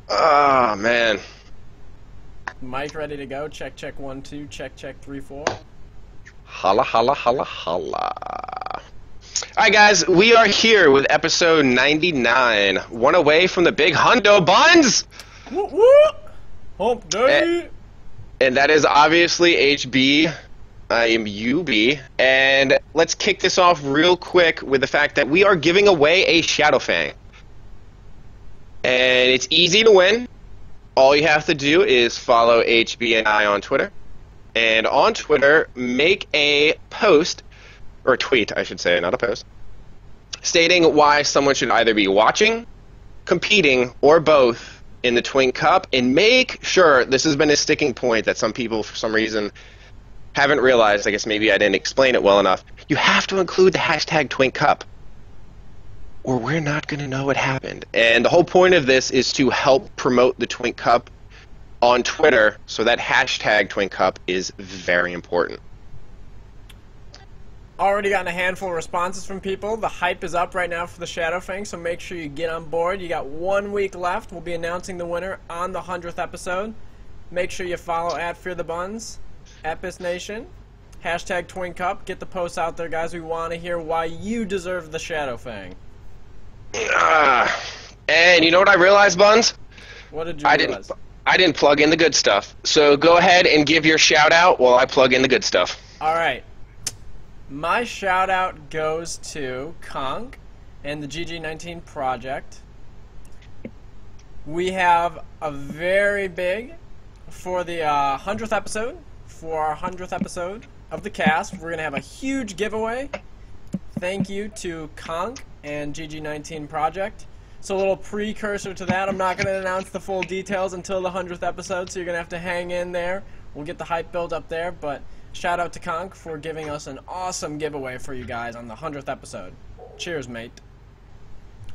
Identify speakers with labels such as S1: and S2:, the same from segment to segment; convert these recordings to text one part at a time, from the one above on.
S1: Oh, man.
S2: Mic ready to go. Check, check, 1, 2. Check, check, 3, 4.
S1: Holla, holla, holla, holla. Alright, guys, we are here with episode 99. One away from the big hundo buns!
S2: Woo woo! Hump day!
S1: And that is obviously HB. I am UB. And let's kick this off real quick with the fact that we are giving away a Shadowfang. And it's easy to win. All you have to do is follow HB and I on Twitter. And on Twitter, make a post, or a tweet, I should say, not a post, stating why someone should either be watching, competing, or both in the Twink Cup. And make sure, this has been a sticking point that some people, for some reason, haven't realized. I guess maybe I didn't explain it well enough. You have to include the hashtag Twink Cup, or we're not going to know what happened. And the whole point of this is to help promote the Twink Cup on Twitter, so that hashtag Twink Cup is very important.
S2: Already gotten a handful of responses from people. The hype is up right now for the Shadowfang, so make sure you get on board. You got 1 week left. We'll be announcing the winner on the 100th episode. Make sure you follow at Fear the Buns, at bisnation, hashtag Twink Cup. Get the posts out there, guys. We want to hear why you deserve the Shadowfang.
S1: And you know what I realized, Buns?
S2: What did you realize?
S1: I didn't plug in the good stuff. So go ahead and give your shout out while I plug in the good stuff.
S2: Alright. My shout out goes to Conk and the GG19 project. We have a very big, for the 100th episode, for our 100th episode of the cast, we're going to have a huge giveaway. Thank you to Conk and GG19 project. So a little precursor to that. I'm not going to announce the full details until the 100th episode, so you're going to have to hang in there. We'll get the hype build up there, but shout out to Conk for giving us an awesome giveaway for you guys on the 100th episode. Cheers, mate.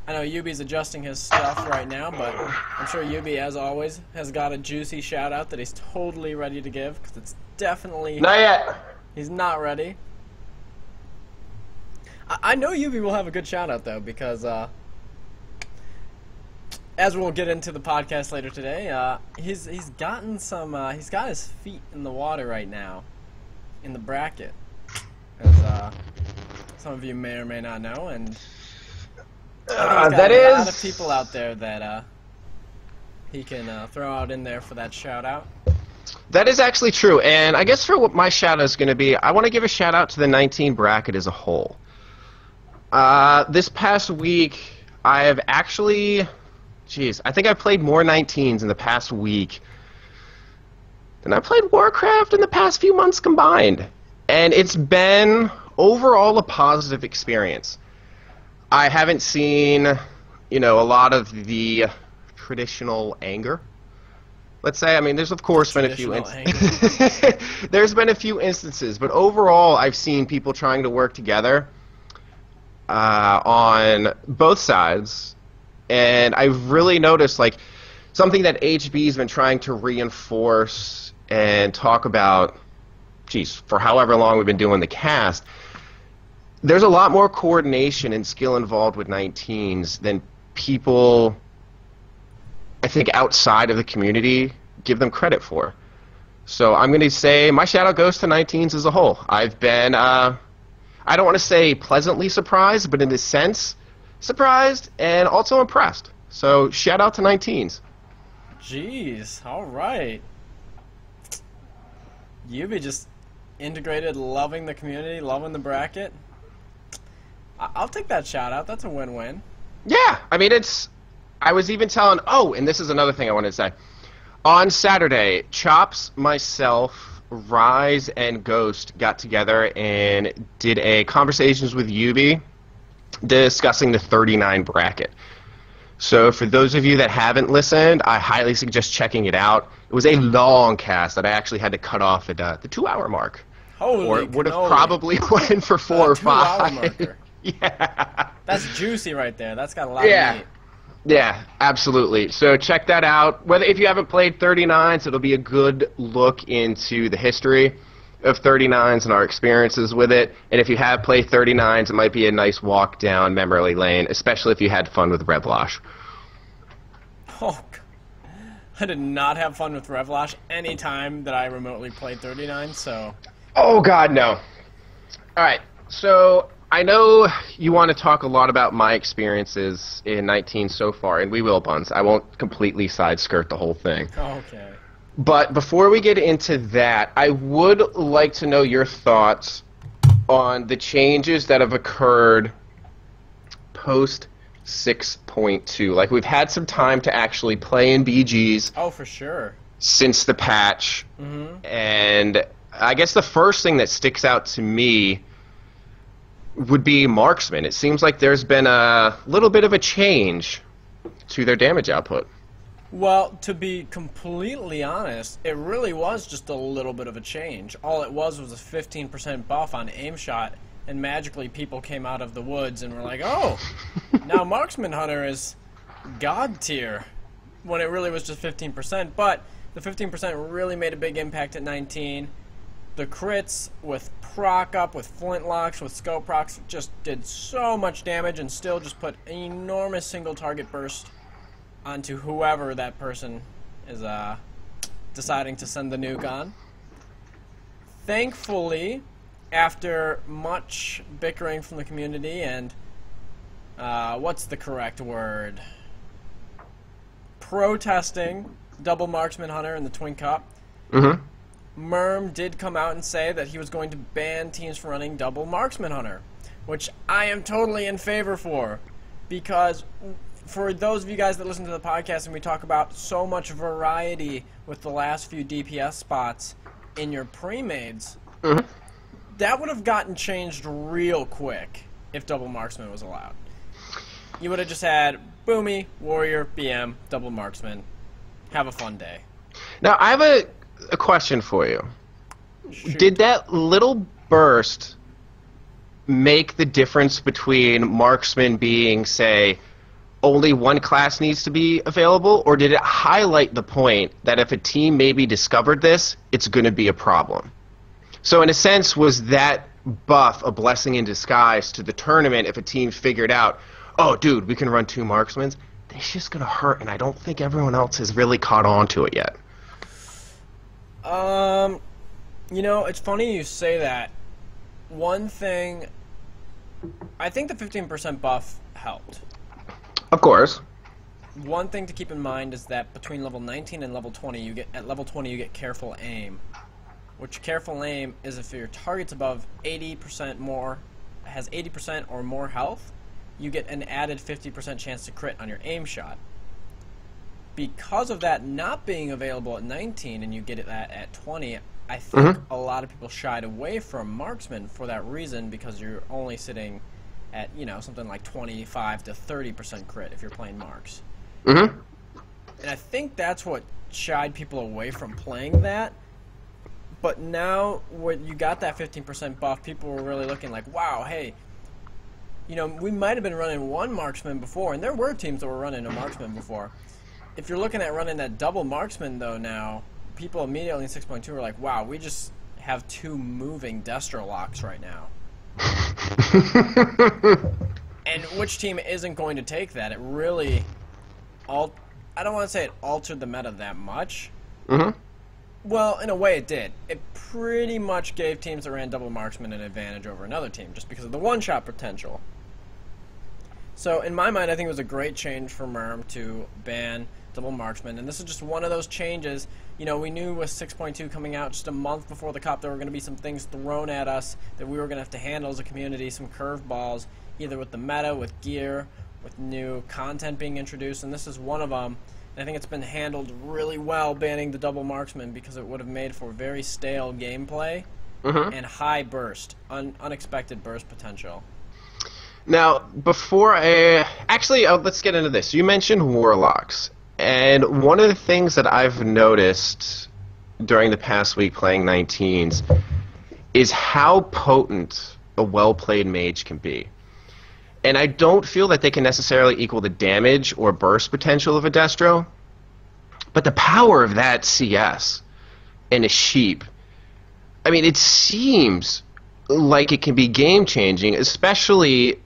S2: I know Yubi's adjusting his stuff right now, but I'm sure Yubi, as always, has got a juicy shout out that he's totally ready to give, because it's definitely...
S1: Not yet.
S2: He's not ready. I know Yubi will have a good shout out, though, because... as we'll get into the podcast later today, he's gotten some. He's got his feet in the water right now, in the bracket, as some of you may or may not know. And I think he's got a lot of people out there that he can throw out in there for that shout out.
S1: That is actually true, and I guess for what my shout out is going to be, I want to give a shout out to the 19 bracket as a whole. This past week, I have actually. Jeez, I think I played more 19s in the past week than I played Warcraft in the past few months combined. And it's been overall a positive experience. I haven't seen, a lot of the traditional anger. Let's say, I mean, there's of course been a few there's been a few instances, but overall I've seen people trying to work together on both sides. And I've really noticed, like, something that HB's been trying to reinforce and talk about, for however long we've been doing the cast, there's a lot more coordination and skill involved with 19s than people, I think, outside of the community give them credit for. So I'm going to say my shout-out goes to 19s as a whole. I've been, I don't want to say pleasantly surprised, but in a sense... surprised and also impressed. So shout out to 19s.
S2: Jeez, all right. Yubi just integrated, loving the community, loving the bracket. I'll take that shout out. That's a win-win.
S1: Yeah, I mean I was even telling. Oh, and this is another thing I wanted to say. On Saturday, Chops, myself, Rise, and Ghost got together and did a conversations with Yubi, discussing the 39 bracket. So for those of you that haven't listened, I highly suggest checking it out. It was a long cast that I actually had to cut off at the 2-hour mark.
S2: Holy
S1: or it would have probably went for 4 or 5. Yeah.
S2: That's juicy right there. That's got a lot of meat.
S1: Yeah, absolutely. So check that out. If you haven't played 39s, it'll be a good look into the history of 39s and our experiences with it. And if you have played 39s, it might be a nice walk down memory lane, especially if you had fun with Revlosh.
S2: Oh, I did not have fun with Revlash any time that I remotely played 39, so...
S1: Oh, God, no. All right, so I know you want to talk a lot about my experiences in 19 so far, and we will, Buns. I won't completely side-skirt the whole thing.
S2: Okay.
S1: But before we get into that, I would like to know your thoughts on the changes that have occurred post 6.2. Like, we've had some time to actually play in BGs.
S2: Oh, for sure.
S1: Since the patch.
S2: Mm-hmm.
S1: And I guess the first thing that sticks out to me would be marksman. It seems like there's been a little bit of a change to their damage output.
S2: Well, to be completely honest, it really was just a little bit of a change. All it was a 15% buff on aim shot, and magically people came out of the woods and were like, oh, now Marksman Hunter is God tier, when it really was just 15%. But the 15% really made a big impact at 19. The crits with proc up, with flintlocks, with scope procs just did so much damage and still just put an enormous single target burst onto whoever that person is deciding to send the nuke on. Thankfully, after much bickering from the community and what's the correct word? Protesting double marksman hunter in the Twink Cup.
S1: Mm-hmm.
S2: Merm did come out and say that he was going to ban teams from running double marksman hunter, which I am totally in favor for, because for those of you guys that listen to the podcast and we talk about so much variety with the last few DPS spots in your pre-mades,
S1: Mm-hmm.
S2: that would have gotten changed real quick if double marksman was allowed. You would have just had Boomy, Warrior, BM, double marksman. Have a fun day.
S1: Now, I have a question for you.
S2: Shoot.
S1: Did that little burst make the difference between marksman being, say, only one class needs to be available, or did it highlight the point that if a team maybe discovered this, it's going to be a problem? So in a sense, was that buff a blessing in disguise to the tournament if a team figured out, oh, dude, we can run two marksmans? It's just going to hurt, and I don't think everyone else has really caught on to it yet.
S2: You know, it's funny you say that. One thing, I think the 15% buff helped.
S1: Of course.
S2: One thing to keep in mind is that between level 19 and level 20, at level 20 you get careful aim. Which careful aim is if your target's above 80% more, has 80% or more health, you get an added 50% chance to crit on your aim shot. Because of that not being available at 19 and you get it at 20, I think a lot of people shied away from marksman for that reason, because you're only sitting at, you know, something like 25 to 30% crit if you're playing marks.
S1: Mm-hmm.
S2: And I think that's what shied people away from playing that. But now when you got that 15% buff, people were really looking like, wow, hey, you know, we might have been running one marksman before, and there were teams that were running a marksman before. If you're looking at running that double marksman, though, now, people immediately in 6.2 are like, wow, we just have two moving Destro locks right now. And which team isn't going to take that? It really, I don't want to say it altered the meta that much.
S1: Mm-hmm.
S2: Well, in a way it did. It pretty much gave teams that ran double marksman an advantage over another team, just because of the one-shot potential. So, in my mind, I think it was a great change for Merm to ban double marksman, and this is just one of those changes. You know, we knew with 6.2 coming out just a month before the Cup, there were going to be some things thrown at us that we were going to have to handle as a community, some curveballs, either with the meta, with gear, with new content being introduced, and this is one of them. And I think it's been handled really well, banning the double marksman, because it would have made for very stale gameplay and high burst, unexpected burst potential.
S1: Now, before let's get into this. You mentioned warlocks, and one of the things that I've noticed during the past week playing 19s is how potent a well-played mage can be. And I don't feel that they can necessarily equal the damage or burst potential of a Destro, but the power of that CS and a sheep, I mean, it seems like it can be game-changing, especially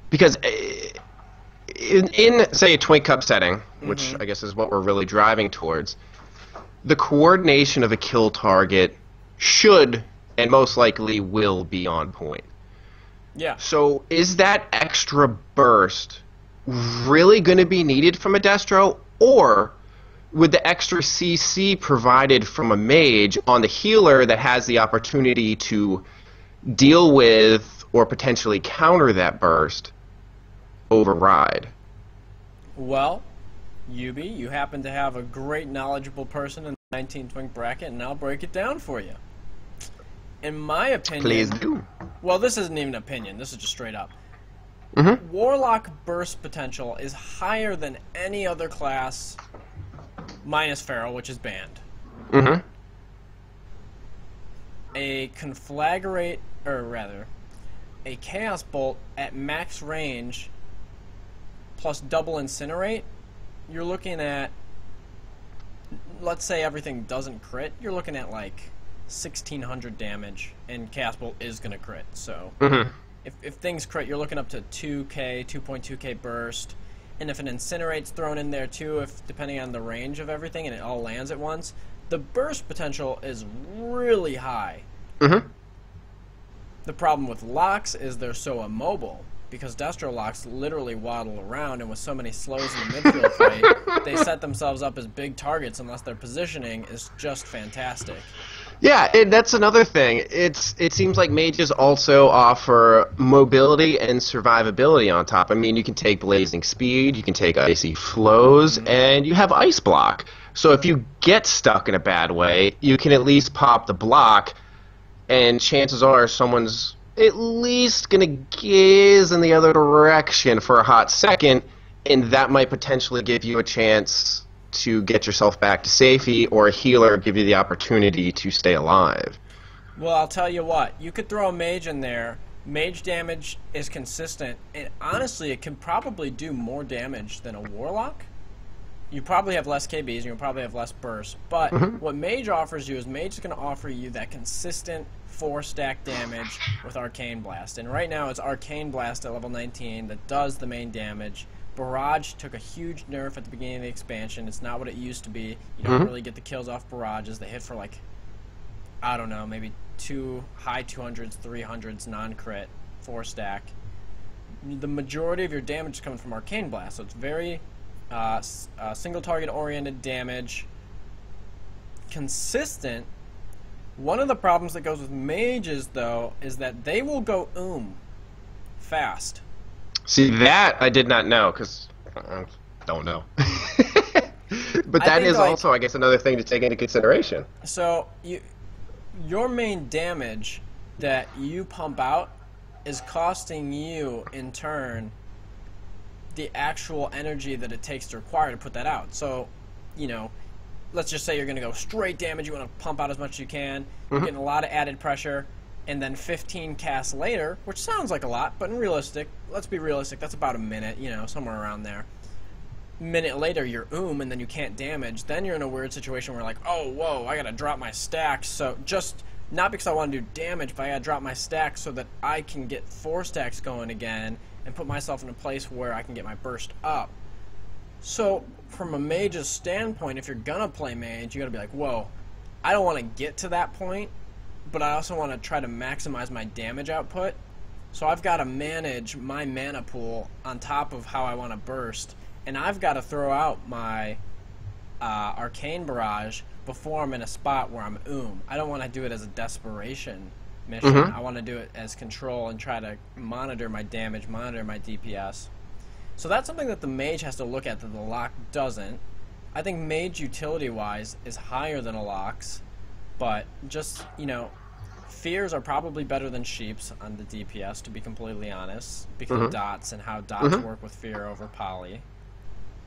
S1: because in say, a Twink Cup setting, which I guess is what we're really driving towards, the coordination of a kill target should and most likely will be on point.
S2: Yeah.
S1: So is that extra burst really going to be needed from a Destro, or with the extra CC provided from a mage on the healer that has the opportunity to deal with or potentially counter that burst, override?
S2: Well, Yubi, you happen to have a great knowledgeable person in the 19 Twink bracket, and I'll break it down for you. In my opinion...
S1: Please do.
S2: Well, this isn't even an opinion. This is just straight up.
S1: Mm-hmm.
S2: Warlock burst potential is higher than any other class, minus Feral, which is banned.
S1: Mm-hmm.
S2: A conflagrate, or rather, a Chaos Bolt at max range plus double Incinerate, you're looking at, let's say everything doesn't crit, you're looking at like 1,600 damage, and Chaos Bolt is going to crit, so if things crit, you're looking up to 2k, 2.2k burst, and if an Incinerate's thrown in there too, if depending on the range of everything, and it all lands at once, the burst potential is really high. The problem with locks is they're so immobile, because Destro locks literally waddle around, and with so many slows in the midfield fight, they set themselves up as big targets unless their positioning is just fantastic.
S1: Yeah, that's another thing. It seems like mages also offer mobility and survivability on top. I mean, you can take Blazing Speed, you can take Icy Flows, and you have Ice Block. So if you get stuck in a bad way, you can at least pop the block, and chances are someone's at least going to gaze in the other direction for a hot second, and that might potentially give you a chance to get yourself back to safety, or a healer give you the opportunity to stay alive.
S2: Well, I'll tell you what, you could throw a mage in there, mage damage is consistent, and honestly it can probably do more damage than a warlock. You probably have less KBs, and you'll probably have less burst, but what mage offers you is mage is going to offer you that consistent 4-stack damage with Arcane Blast, and right now it's Arcane Blast at level 19 that does the main damage. Barrage took a huge nerf at the beginning of the expansion. It's not what it used to be. You don't really get the kills off barrages. They hit for like, I don't know, maybe high 200s, 300s, non-crit, 4-stack. The majority of your damage is coming from Arcane Blast, so it's very single target oriented damage. Consistent. One of the problems that goes with mages, though, is that they will go fast.
S1: See, that I did not know, because I don't know. But that is also, I guess, another thing to take into consideration.
S2: So, your main damage that you pump out is costing you, in turn, the actual energy that it takes to require to put that out. So, you know, let's just say you're going to go straight damage, you want to pump out as much as you can, you're getting a lot of added pressure, and then 15 casts later, which sounds like a lot, but let's be realistic, that's about a minute, you know, somewhere around there. Minute later, you're and then you can't damage, then you're in a weird situation where like, oh, whoa, I gotta drop my stacks, so just, not because I want to do damage, but I gotta drop my stacks so that I can get 4 stacks going again, and put myself in a place where I can get my burst up. So, from a mage's standpoint, if you're gonna play mage, you gotta be like, whoa, I don't want to get to that point, but I also want to try to maximize my damage output, so I've got to manage my mana pool on top of how I want to burst, and I've got to throw out my Arcane Barrage before I'm in a spot where I'm I don't want to do it as a desperation mission. I want to do it as control and try to monitor my damage, monitor my DPS. So that's something that the mage has to look at that the lock doesn't. I think mage utility-wise is higher than a lock's, but just, you know, fears are probably better than sheeps on the DPS, to be completely honest, because of dots and how dots work with fear over poly.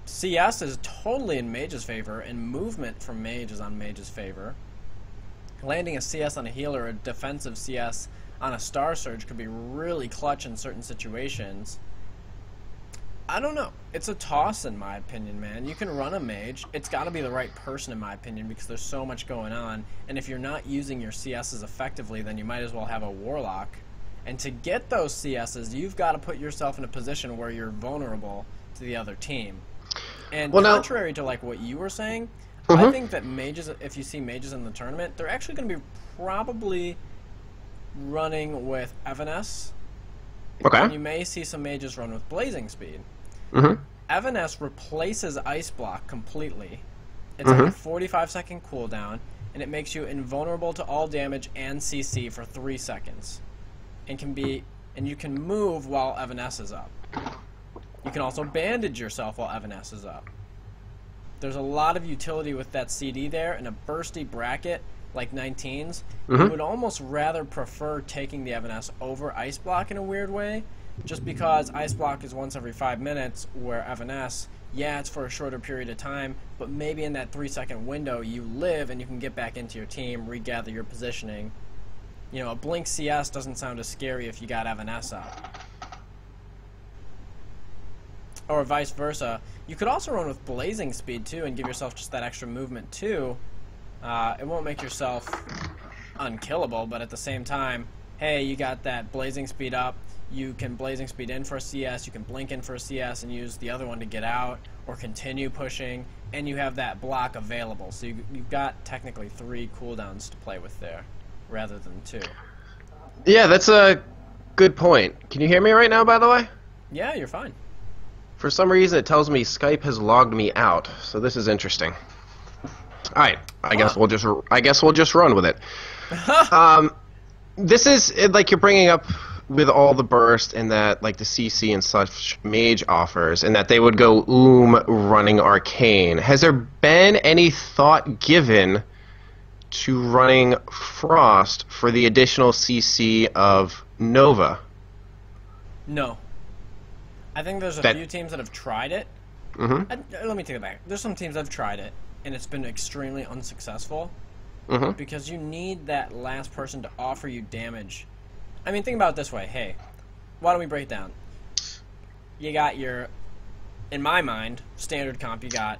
S2: CS is totally in mage's favor, and movement from mage is on mage's favor. Landing a CS on a healer or a defensive CS on a Star Surge could be really clutch in certain situations. I don't know. It's a toss, in my opinion, man. You can run a mage. It's got to be the right person, in my opinion, because there's so much going on. And if you're not using your CSs effectively, then you might as well have a warlock. And to get those CSs, you've got to put yourself in a position where you're vulnerable to the other team. And
S1: Well,
S2: contrary to like what you were saying,
S1: Mm-hmm.
S2: I think that mages, if you see mages in the tournament, they're actually going to be probably running with Evanesce.
S1: Okay.
S2: And you may see some mages run with Blazing Speed.
S1: Mm-hmm.
S2: Evanesce replaces Ice Block completely. It's
S1: Mm-hmm.
S2: like a 45-second cooldown, and it makes you invulnerable to all damage and CC for 3 seconds. And you can move while Evanesce is up. You can also bandage yourself while Evanesce is up. There's a lot of utility with that CD there, and a bursty bracket like 19s.
S1: Mm-hmm.
S2: You would almost rather prefer taking the Evanesce over Ice Block in a weird way, just because Ice Block is once every 5 minutes, where Evanesce, yeah, it's for a shorter period of time, but maybe in that 3-second window you live and you can get back into your team, regather your positioning. You know, a Blink CS doesn't sound as scary if you got Evanesce up. Or vice versa. You could also run with Blazing Speed too and give yourself just that extra movement too. It won't make yourself unkillable, but at the same time, hey, you got that Blazing Speed up, you can Blazing Speed in for a CS, you can blink in for a CS and use the other one to get out, or continue pushing, and you have that block available. So you've got technically 3 cooldowns to play with there, rather than 2.
S1: Yeah, that's a good point. Can you hear me right now, by the way?
S2: Yeah, you're fine.
S1: For some reason, it tells me Skype has logged me out, so this is interesting. All right, I guess we'll just run with it. This is like you're bringing up with all the burst and that like the CC and such mage offers, and that they would go running arcane. Has there been any thought given to running frost for the additional CC of Nova?
S2: No. I think there's a few teams that have tried it.
S1: Mm-hmm.
S2: Let me take it back. There's some teams that have tried it, and it's been extremely unsuccessful.
S1: Mm-hmm.
S2: Because you need that last person to offer you damage. I mean, think about it this way. Hey, why don't we break it down? You got your, in my mind, standard comp. You got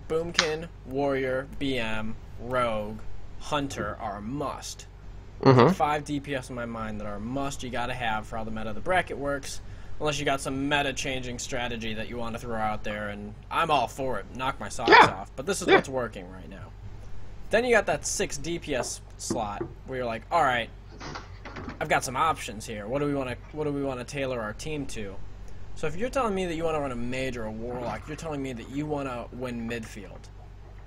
S2: Boomkin, Warrior, BM, Rogue, Hunter are a must.
S1: Mm-hmm.
S2: 5 DPS in my mind that are a must you gotta have for how the meta of the bracket works. Unless you got some meta-changing strategy that you want to throw out there, and I'm all for it. Knock my socks off. But this is what's working right now. Then you got that 6 DPS slot where you're like, all right, I've got some options here. What do we want to tailor our team to? So if you're telling me that you want to run a mage or a warlock, you're telling me that you want to win midfield.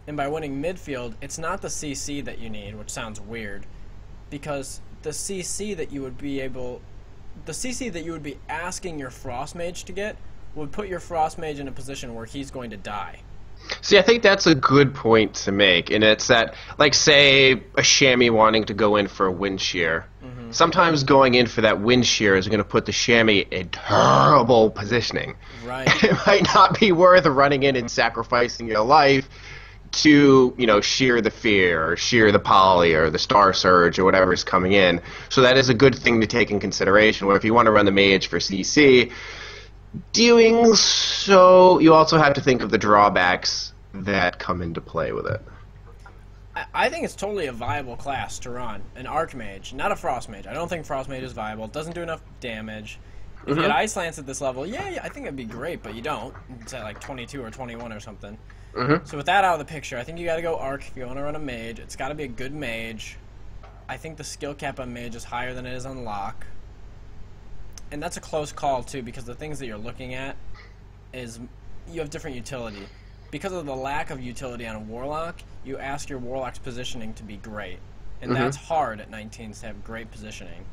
S2: And by winning midfield, it's not the CC that you need, which sounds weird, because the CC that you would be asking your Frost Mage to get would put your Frost Mage in a position where he's going to die.
S1: See, I think that's a good point to make, and it's that, like, say, a chamois wanting to go in for a wind shear. Mm-hmm. Sometimes going in for that wind shear is going to put the chamois in terrible positioning.
S2: Right.
S1: It might not be worth running in and sacrificing your life to, shear the fear, or shear the poly, or the star surge, or whatever is coming in. So that is a good thing to take in consideration, where if you want to run the mage for CC, doing so, you also have to think of the drawbacks that come into play with it.
S2: I think it's totally a viable class to run. An Archmage, not a Frost Mage. I don't think Frost Mage is viable. It doesn't do enough damage. If you had Ice Lance at this level, yeah, I think it'd be great, but you don't. It's at like 22 or 21 or something. So with that out of the picture, I think you gotta go Arc if you want to run a Mage. It's gotta be a good Mage. I think the skill cap on Mage is higher than it is on Lock. And that's a close call, too, because the things that you're looking at is you have different utility. Because of the lack of utility on a Warlock, you ask your Warlock's positioning to be great. And that's hard at 19s to have great positioning.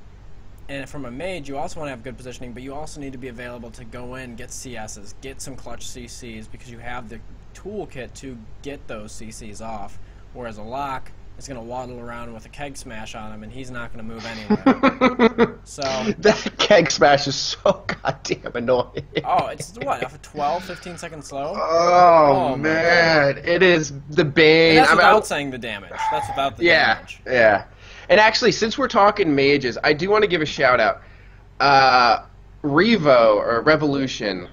S2: And from a Mage, you also want to have good positioning, but you also need to be available to go in, get CSs, get some clutch CCs, because you have the toolkit to get those CCs off. Whereas a Lock is going to waddle around with a keg smash on him, and he's not going to move anywhere. So
S1: that keg smash is so goddamn annoying.
S2: Oh, it's what, a 12, 15 second slow?
S1: Oh man, it is the bane.
S2: And that's without saying the damage. That's without the damage.
S1: Yeah. And actually, since we're talking mages, I do want to give a shout out. Revo or Revolution,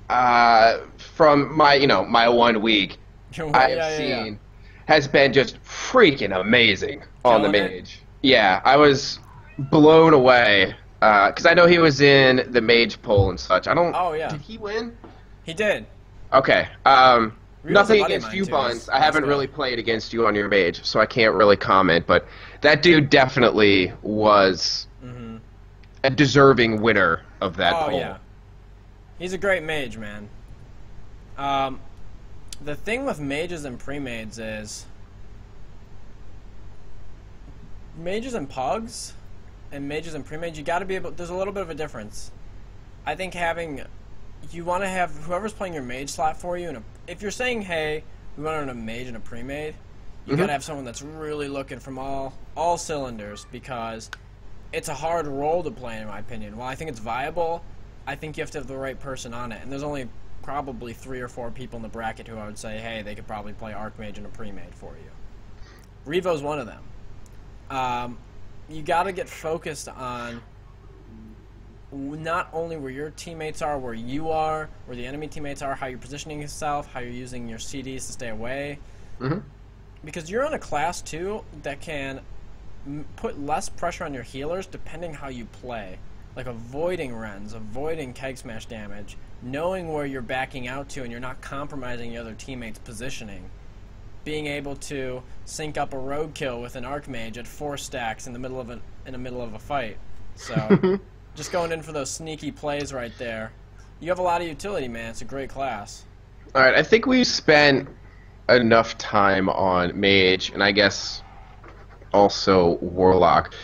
S1: from my 1 week, I have seen. Has been just freaking amazing on the mage. Yeah, I was blown away because I know he was in the mage poll and such. I don't.
S2: Oh yeah.
S1: Did he win?
S2: He did.
S1: Okay.
S2: Revo's a
S1: Nothing
S2: buddy of
S1: against
S2: mine,
S1: you,
S2: too.
S1: Buns. I
S2: He's
S1: haven't
S2: good.
S1: really played against you on your mage, so I can't really comment. But that dude definitely was a deserving winner of that
S2: Oh,
S1: poll.
S2: yeah. He's a great mage, man. The thing with mages and pre-mades is mages and pugs and mages and pre-mades, you got to be able, there's a little bit of a difference. I think you want to have whoever's playing your mage slot for you, and if you're saying, hey, we want to run a mage and a pre-made, you got to have someone that's really looking from all cylinders, because it's a hard role to play, in my opinion. While I think it's viable, I think you have to have the right person on it, and there's only probably 3 or 4 people in the bracket who I would say, hey, they could probably play Archmage and a pre-made for you. Revo's one of them. You got to get focused on not only where your teammates are, where you are, where the enemy teammates are, how you're positioning yourself, how you're using your CDs to stay away. Because you're on a class, too, that can put less pressure on your healers depending how you play. Like avoiding Rens, avoiding Keg Smash damage, knowing where you're backing out to and you're not compromising your other teammates' positioning. Being able to sync up a roadkill with an Archmage at 4 stacks in the middle of a fight. So, just going in for those sneaky plays right there. You have a lot of utility, man. It's a great class.
S1: Alright, I think we've spent enough time on Mage, and I guess also Warlock.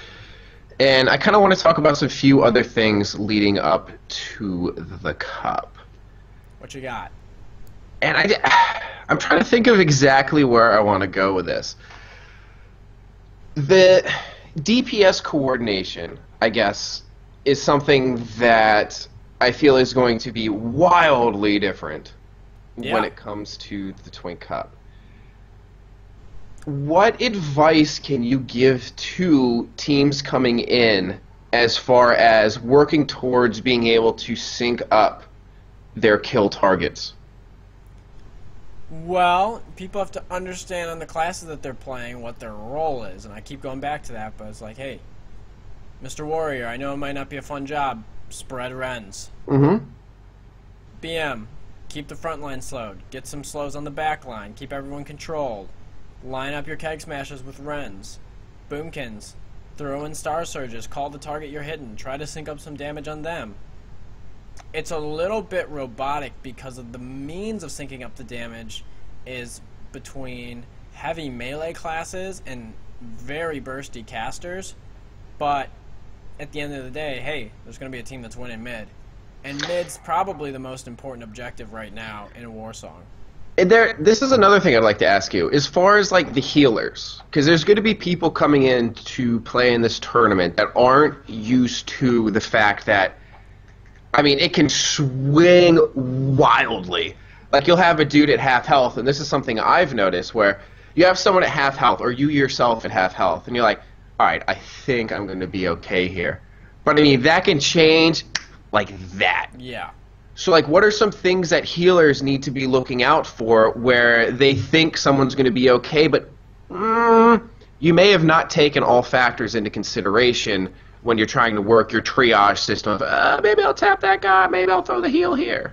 S1: And I kind of want to talk about some few other things leading up to the Cup.
S2: What you got?
S1: And I'm trying to think of exactly where I want to go with this. The DPS coordination, I guess, is something that I feel is going to be wildly different when it comes to the Twink Cup. What advice can you give to teams coming in as far as working towards being able to sync up their kill targets?
S2: Well, people have to understand on the classes that they're playing what their role is, and I keep going back to that, but it's like, hey, Mr. Warrior, I know it might not be a fun job, spread Rens. BM, keep the front line slowed, get some slows on the back line, keep everyone controlled. Line up your Keg Smashers with Rens. Boomkins. Throw in Star Surges. Call the target you're hitting. Try to sync up some damage on them. It's a little bit robotic because of the means of syncing up the damage is between heavy melee classes and very bursty casters. But at the end of the day, hey, there's going to be a team that's winning mid. And mid's probably the most important objective right now in Warsong.
S1: This is another thing I'd like to ask you. As far as like the healers, because there's going to be people coming in to play in this tournament that aren't used to the fact that, I mean, it can swing wildly. Like you'll have a dude at half health, and this is something I've noticed where you have someone at half health, or you yourself at half health, and you're like, all right, I think I'm going to be okay here. But I mean, that can change like that.
S2: Yeah.
S1: So, like, what are some things that healers need to be looking out for where they think someone's going to be okay, but you may have not taken all factors into consideration when you're trying to work your triage system of, maybe I'll tap that guy, maybe I'll throw the heal here.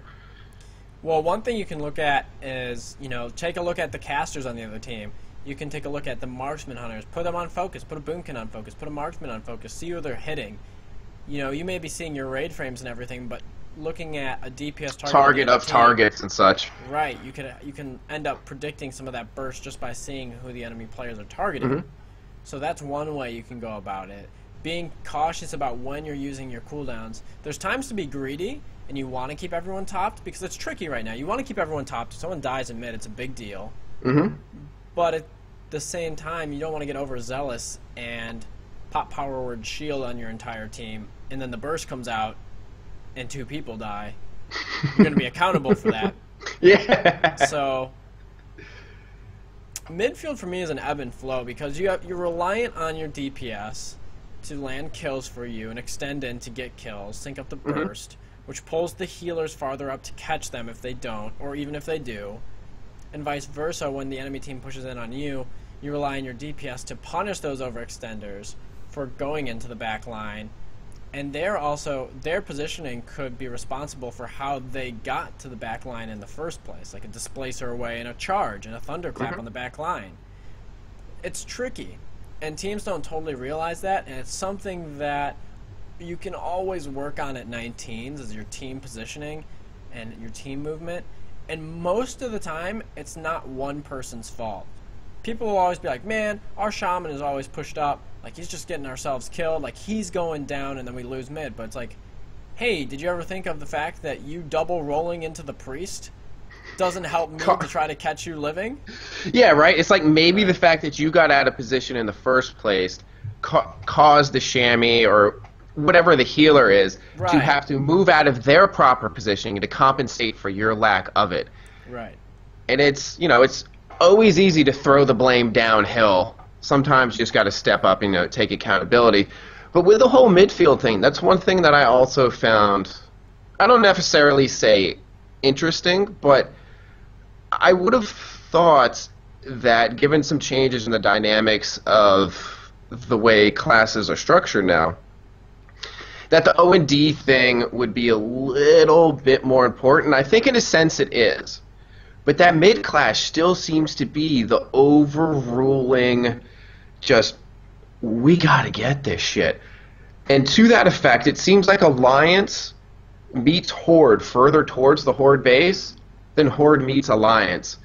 S2: Well, one thing you can look at is, take a look at the casters on the other team. You can take a look at the marksman hunters. Put them on focus. Put a boomkin on focus. Put a marksman on focus. See who they're hitting. You may be seeing your raid frames and everything, but looking at a DPS target
S1: of targets and such.
S2: Right, you can end up predicting some of that burst just by seeing who the enemy players are targeting. So that's one way you can go about it. Being cautious about when you're using your cooldowns. There's times to be greedy, and you want to keep everyone topped, because it's tricky right now. You want to keep everyone topped. If someone dies in mid, it's a big deal. But at the same time, you don't want to get overzealous and pop power word shield on your entire team, and then the burst comes out, and 2 people die. You're going to be accountable for that.
S1: Yeah.
S2: So, midfield for me is an ebb and flow because you're reliant on your DPS to land kills for you and extend in to get kills, sync up the burst, which pulls the healers farther up to catch them if they don't, or even if they do. And vice versa, when the enemy team pushes in on you, you rely on your DPS to punish those overextenders for going into the back line And their positioning could be responsible for how they got to the back line in the first place, like a displacer away and a charge and a thunderclap on the back line. It's tricky, and teams don't totally realize that, and it's something that you can always work on at 19s as your team positioning and your team movement. And most of the time, it's not one person's fault. People will always be like, man, our shaman is always pushed up. Like, he's just getting ourselves killed. Like, he's going down and then we lose mid. But it's like, hey, did you ever think of the fact that you double rolling into the priest doesn't help me to try to catch you living?
S1: Yeah, right? It's like maybe the fact that you got out of position in the first place caused the chamois or whatever the healer is to have to move out of their proper positioning to compensate for your lack of it.
S2: Right.
S1: And it's, it's always easy to throw the blame downhill. Sometimes you just got to step up and take accountability. But with the whole midfield thing, that's one thing that I also found, I don't necessarily say interesting, but I would have thought that given some changes in the dynamics of the way classes are structured now, that the O&D thing would be a little bit more important. I think in a sense it is. But that mid-class still seems to be the overruling, just, we gotta get this shit. And to that effect, it seems like Alliance meets Horde further towards the Horde base than Horde meets Alliance,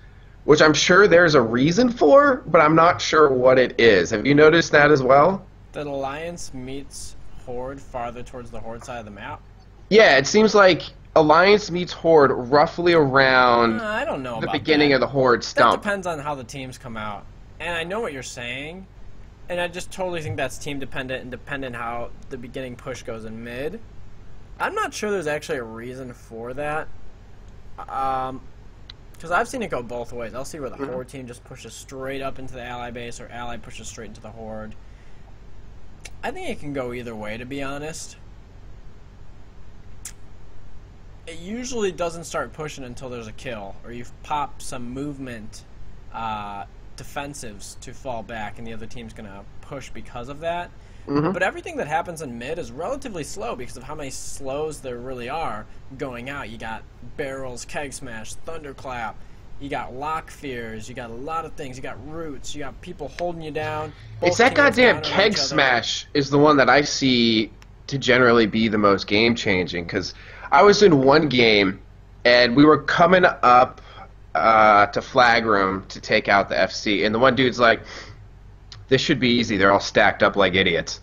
S1: which I'm sure there's a reason for, but I'm not sure what it is. Have you noticed that as well?
S2: That Alliance meets Horde farther towards the Horde side of the map?
S1: Yeah, it seems like Alliance meets Horde roughly around
S2: I don't know
S1: the
S2: about
S1: beginning
S2: that.
S1: of the Horde stump.
S2: That depends on how the teams come out. And I know what you're saying, and I just totally think that's team dependent and dependent how the beginning push goes in mid. I'm not sure there's actually a reason for that. Because I've seen it go both ways. I'll see where the Horde team just pushes straight up into the Ally base, or Ally pushes straight into the Horde. I think it can go either way, to be honest. It usually doesn't start pushing until there's a kill, or you pop some movement defensives to fall back, and the other team's going to push because of that. But everything that happens in mid is relatively slow because of how many slows there really are going out. You got barrels, keg smash, thunderclap, you got lock fears, you got a lot of things, you got roots, you got people holding you down.
S1: It's that goddamn keg smash is the one that I see to generally be the most game-changing, because I was in one game, and we were coming up to flag room to take out the FC, and the one dude's like, this should be easy, they're all stacked up like idiots.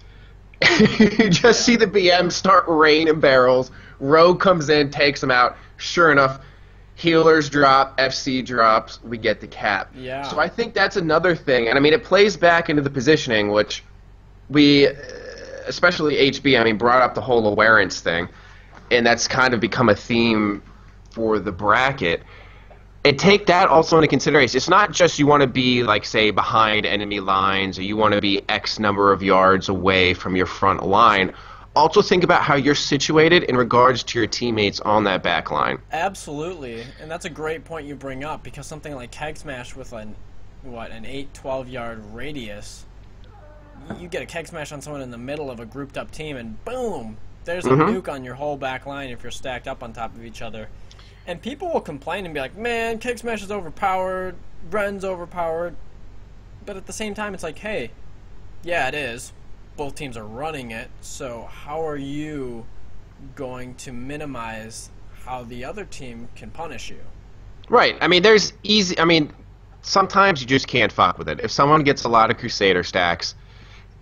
S1: You just see the BM start raining barrels, Rogue comes in, takes them out, sure enough, healers drop, FC drops, we get the cap.
S2: Yeah.
S1: So I think that's another thing, and I mean, it plays back into the positioning, which we, especially HB, brought up the whole awareness thing, and that's kind of become a theme for the bracket. And take that also into consideration. It's not just you want to be, like, say, behind enemy lines, or you want to be X number of yards away from your front line. Also think about how you're situated in regards to your teammates on that back line.
S2: Absolutely, and that's a great point you bring up, because something like Keg Smash with an 8-12 yard radius, you get a Keg Smash on someone in the middle of a grouped up team, and boom, there's a nuke on your whole back line if you're stacked up on top of each other. And people will complain and be like, man, Keg Smash is overpowered, Ren's overpowered. But at the same time, it's like, hey, yeah, it is. Both teams are running it, so how are you going to minimize how the other team can punish you?
S1: Right. Sometimes you just can't fuck with it. If someone gets a lot of Crusader stacks,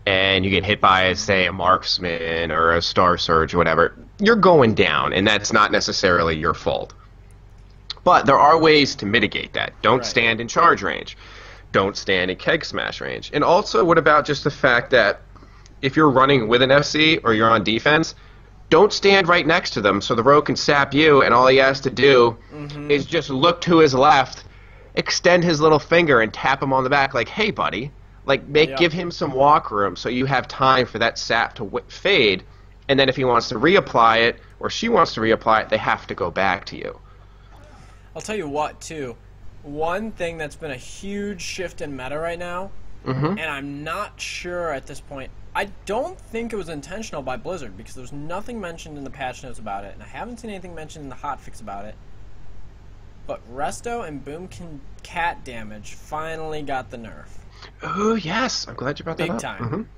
S1: and you get hit by, say, a Marksman or a Star Surge or whatever, you're going down, and that's not necessarily your fault. But there are ways to mitigate that. Don't stand in charge range. Don't stand in keg smash range. And also, what about just the fact that if you're running with an FC or you're on defense, don't stand right next to them so the rogue can sap you, and all he has to do is just look to his left, extend his little finger, and tap him on the back like, hey, buddy. Like, give him some walk room so you have time for that sap to fade, and then if he wants to reapply it, or she wants to reapply it, they have to go back to you.
S2: I'll tell you what, too. One thing that's been a huge shift in meta right now And I'm not sure at this point. I don't think it was intentional by Blizzard because there's nothing mentioned in the patch notes about it, and I haven't seen anything mentioned in the hotfix about it. But Resto and Boom Cat damage finally got the nerf.
S1: Oh, yes. I'm glad you brought that up.
S2: Big time.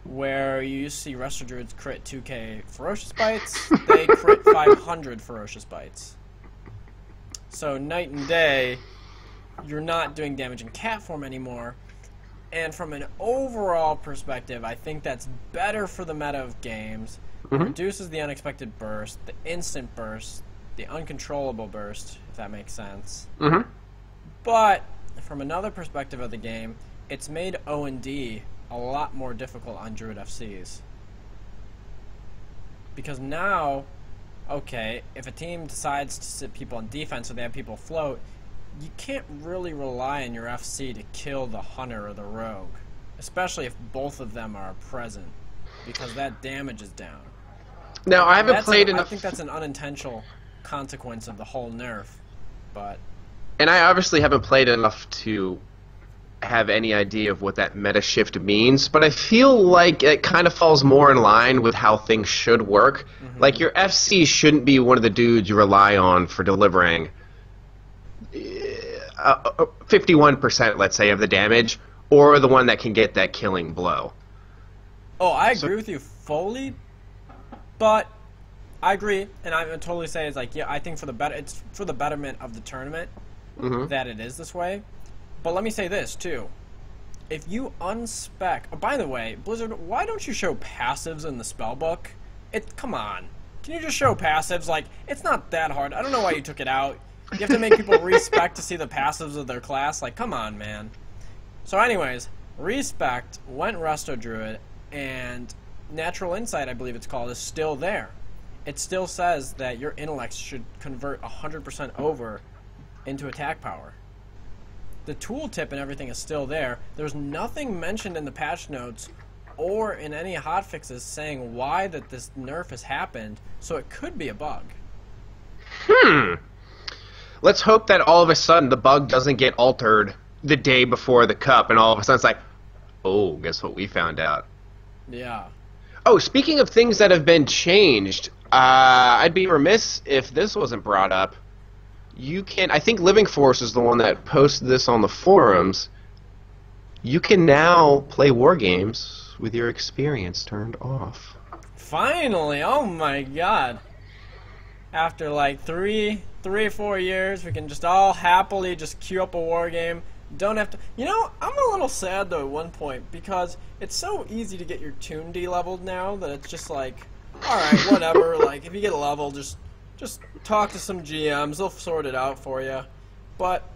S2: Where you used to see Resto Druids crit 2k Ferocious Bites, they crit 500 Ferocious Bites. So night and day, you're not doing damage in cat form anymore. And from an overall perspective, I think that's better for the meta of games. It reduces the unexpected burst, the instant burst, the uncontrollable burst, if that makes sense. But from another perspective of the game, it's made O&D a lot more difficult on Druid FCs. Because now, okay, if a team decides to sit people on defense or they have people float, you can't really rely on your FC to kill the hunter or the rogue, especially if both of them are present, because that damage is down.
S1: Now, I haven't played enough.
S2: I think that's an unintentional consequence of the whole nerf, but...
S1: And I obviously haven't played enough to have any idea of what that meta shift means, but I feel like it kind of falls more in line with how things should work. Like, your FC shouldn't be one of the dudes you rely on for delivering 51%, let's say, of the damage, or the one that can get that killing blow.
S2: Oh, I agree with you fully, but I agree, and I would totally say it's like, yeah, I think it's for the betterment of the tournament that it is this way. But let me say this too: if you unspec, oh, by the way, Blizzard, why don't you show passives in the spellbook? Come on, can you just show passives? Like, it's not that hard. I don't know why you took it out. You have to make people respec to see the passives of their class. Like, come on, man. So anyways, respect went Resto Druid, and Natural Insight, I believe it's called, is still there. It still says that your intellect should convert 100% over into attack power. The tooltip and everything is still there. There's nothing mentioned in the patch notes or in any hotfixes saying why that this nerf has happened, so it could be a bug.
S1: Let's hope that all of a sudden the bug doesn't get altered the day before the cup, and all of a sudden it's like, oh, guess what we found out?
S2: Yeah.
S1: Oh, speaking of things that have been changed, I'd be remiss if this wasn't brought up. You can, I think Living Force is the one that posted this on the forums. You can now play war games with your experience turned off.
S2: Finally! Oh my god. After like 3 or 4 years, we can just all happily just queue up a war game. Don't have to... You know, I'm a little sad though at one point, because it's so easy to get your tune de-leveled now that it's just like, alright, whatever, like, if you get a level, just talk to some GMs, they'll sort it out for you. But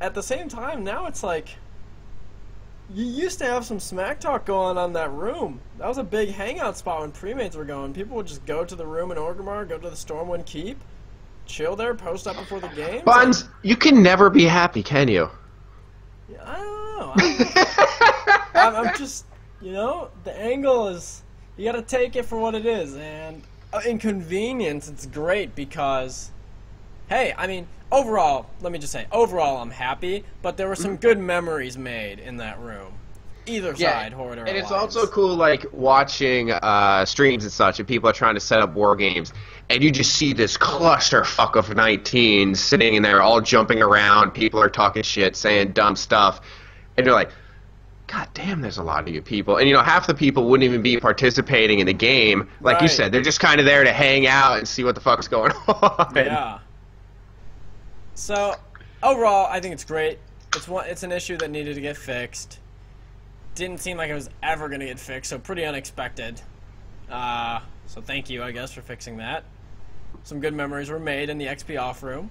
S2: at the same time, now it's like, you used to have some smack talk going on in that room. That was a big hangout spot when premates were going. People would just go to the room in Orgrimmar, go to the Stormwind Keep, chill there, post up before the game.
S1: Buns, you can never be happy, can you?
S2: Yeah, I don't know. I'm just, you know, the angle is, you gotta take it for what it is, and in convenience, it's great because, hey, I mean, overall, let me just say, overall, I'm happy, but there were some good memories made in that room. Either side, Horde or
S1: and it's
S2: Alliance.
S1: also cool, like, watching streams and such, and people are trying to set up war games, and you just see this clusterfuck of 19 sitting in there all jumping around, people are talking shit, saying dumb stuff, and you're like, God damn, there's a lot of you people. And, you know, half the people wouldn't even be participating in the game. Like you said, they're just kind of there to hang out and see what the fuck's going on.
S2: Yeah. So, overall, I think it's great. It's an issue that needed to get fixed. Didn't seem like it was ever going to get fixed, so pretty unexpected. So thank you, I guess, for fixing that. Some good memories were made in the XP off room.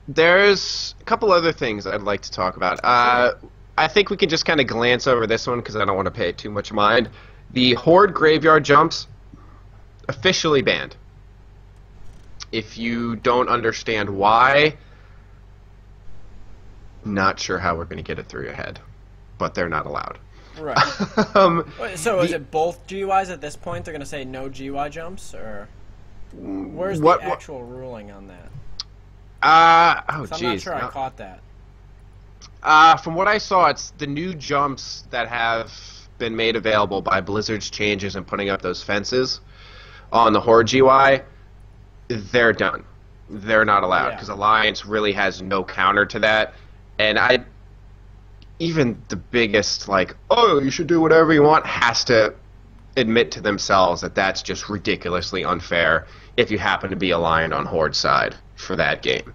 S1: There's a couple other things I'd like to talk about. I think we can just kind of glance over this one because I don't want to pay too much mind. The Horde graveyard jumps, officially banned. If you don't understand why, not sure how we're going to get it through your head, but they're not allowed.
S2: Right. So is it both GUIs at this point? They're going to say no GUI jumps, or where's the actual ruling on that? So I'm
S1: geez.
S2: not sure I caught that.
S1: From what I saw, it's the new jumps that have been made available by Blizzard's changes and putting up those fences on the Horde GY. They're done. They're not allowed because Alliance really has no counter to that. And even the biggest, like, oh, you should do whatever you want, has to admit to themselves that that's just ridiculously unfair if you happen to be aligned on Horde side for that game.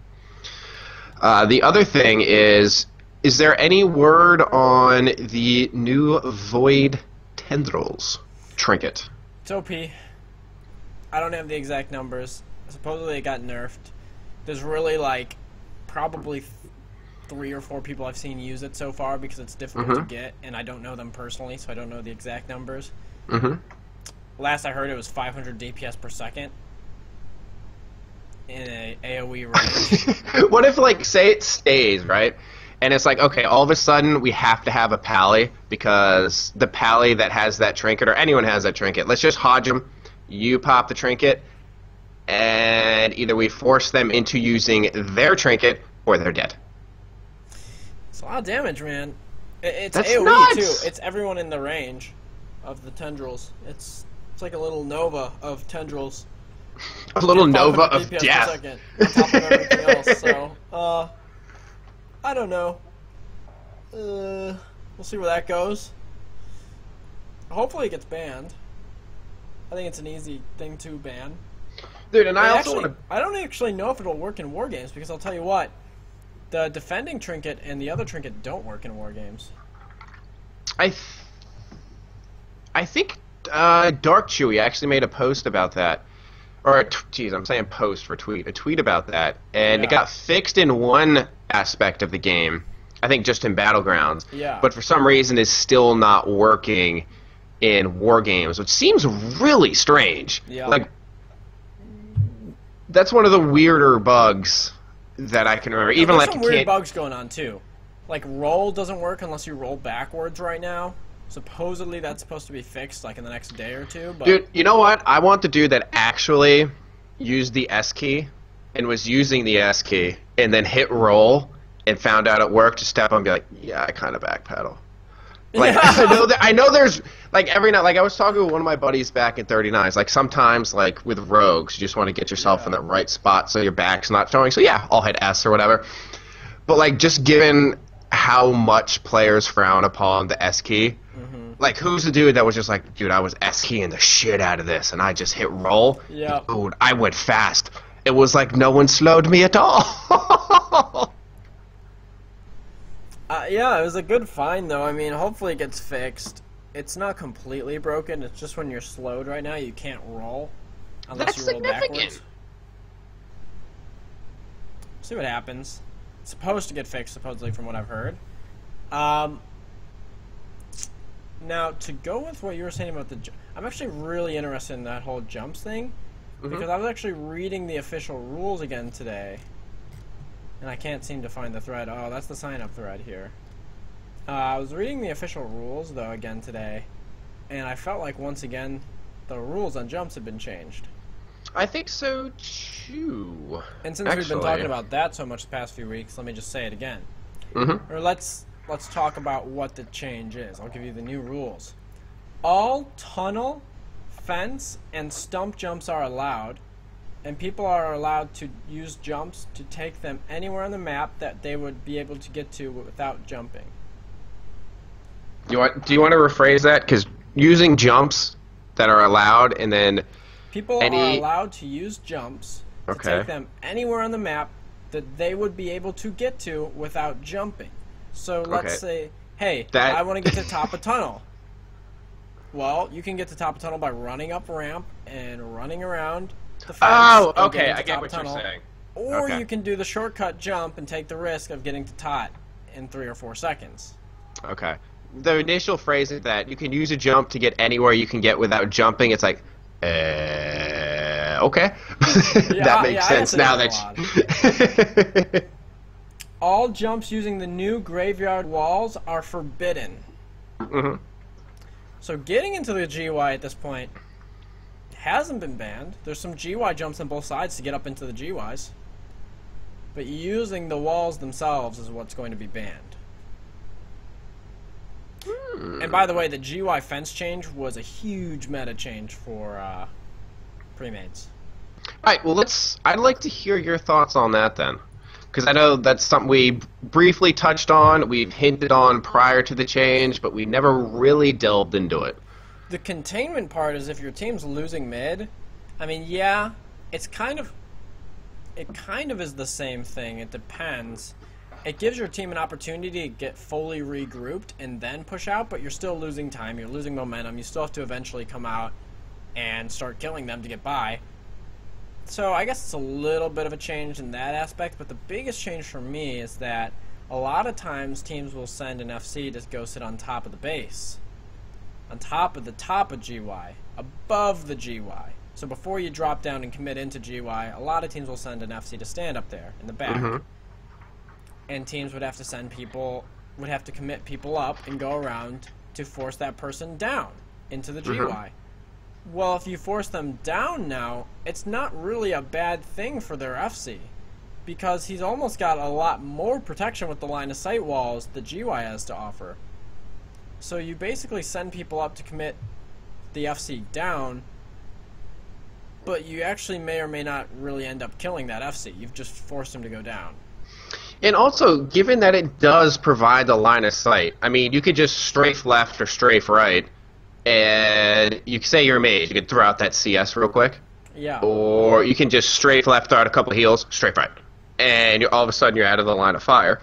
S1: The other thing is there any word on the new Void Tendrils trinket?
S2: It's OP. I don't have the exact numbers. Supposedly it got nerfed. There's really, like, probably 3 or 4 people I've seen use it so far because it's difficult to get, and I don't know them personally, so I don't know the exact numbers. Last I heard, it was 500 DPS per second in a AoE range.
S1: What if, like, say it stays, right? And it's like, okay, all of a sudden we have to have a pally because the pally that has that trinket, or anyone has that trinket, let's just hodge them. You pop the trinket, and either we force them into using their trinket or they're dead.
S2: It's a lot of damage, man. It's
S1: That's
S2: AoE
S1: nuts.
S2: too. It's everyone in the range of the tendrils. It's like a little Nova of tendrils.
S1: A little Nova of
S2: DPS per
S1: death.
S2: second, on top of everything else. So, I don't know. We'll see where that goes. Hopefully it gets banned. I think it's an easy thing to ban.
S1: Dude, and I also
S2: actually,
S1: want to...
S2: I don't actually know if it'll work in war games because I'll tell you what, the defending trinket and the other trinket don't work in war games.
S1: I think Dark Chewy actually made a post about that. Or, geez, I'm saying post for tweet. A tweet about that. And it got fixed in one aspect of the game. I think just in Battlegrounds.
S2: Yeah.
S1: But for some reason is still not working in war games, which seems really strange.
S2: Yeah.
S1: Like, that's one of the weirder bugs that I can remember. Even
S2: there's
S1: like
S2: some weird bugs going on too. Like roll doesn't work unless you roll backwards right now. Supposedly that's supposed to be fixed like in the next day or two. But
S1: dude, you know what? I want the dude that actually used the S key and was using the S key and then hit roll and found out it worked to step on and be like, yeah, I kind of backpedal. Like I know there's like every night. Like I was talking with one of my buddies back in 39s. Like sometimes like with rogues, you just want to get yourself in the right spot so your back's not showing. So yeah, I'll hit S or whatever. But like just given how much players frown upon the S key, like who's the dude that was just like, dude, I was S keying the shit out of this and I just hit roll.
S2: Yeah.
S1: Dude, I went fast. It was like no one slowed me at all.
S2: Yeah, it was a good find though. I mean, hopefully it gets fixed. It's not completely broken. It's just when you're slowed right now, you can't roll unless
S1: That's
S2: you roll
S1: significant.
S2: backwards. See what happens. It's supposed to get fixed, supposedly, from what I've heard. Now, to go with what you were saying about I'm actually really interested in that whole jumps thing because I was actually reading the official rules again today. And I can't seem to find the thread. Oh, that's the sign-up thread here. I was reading the official rules, though, again today, and I felt like, once again, the rules on jumps have been changed.
S1: I think so, too.
S2: And since we've been talking about that so much the past few weeks, let me just say it again. Or let's talk about what the change is. I'll give you the new rules. All tunnel, fence, and stump jumps are allowed, and people are allowed to use jumps to take them anywhere on the map that they would be able to get to without jumping.
S1: Do you want to rephrase that? Because using jumps that are allowed, and then
S2: people are allowed to use jumps to take them anywhere on the map that they would be able to get to without jumping. So let's say, hey, I want to get to the top of tunnel. Well, you can get to the top of tunnel by running up ramp and running around the fence.
S1: Oh, okay, I get what you're saying.
S2: Or you can do the shortcut jump and take the risk of getting to tot in 3 or 4 seconds.
S1: Okay. The initial phrase is that you can use a jump to get anywhere you can get without jumping. It's like, okay. That makes sense now that
S2: all jumps using the new graveyard walls are forbidden. So getting into the GY at this point hasn't been banned. There's some GY jumps on both sides to get up into the GYs. but using the walls themselves is what's going to be banned. And by the way, the GUI fence change was a huge meta change for pre-mates.
S3: Alright, well I'd like to hear your thoughts on that then. Because I know that's something we briefly touched on, we've hinted on prior to the change, but we never really delved into it.
S2: The containment part is if your team's losing mid, I mean, yeah, it kind of is the same thing. It depends. It gives your team an opportunity to get fully regrouped and then push out, but you're still losing time, you're losing momentum, you still have to eventually come out and start killing them to get by. So I guess it's a little bit of a change in that aspect, but the biggest change for me is that a lot of times teams will send an FC to go sit on top of the base. On top of the top of GY, above the GY. So before you drop down and commit into GY, a lot of teams will send an FC to stand up there in the back. And teams would have to commit people up and go around to force that person down into the GY. Well, if you force them down now, it's not really a bad thing for their FC, because he's almost got a lot more protection with the line of sight walls that GY has to offer. So you basically send people up to commit the FC down, but you actually may or may not really end up killing that FC. You've just forced him to go down.
S3: And also, given that it does provide the line of sight, I mean, you could just strafe left or strafe right, and you can say you're a mage, you could throw out that CS real quick.
S2: Yeah.
S3: Or you can just strafe left, throw out a couple heals, strafe right. And all of a sudden you're out of the line of fire.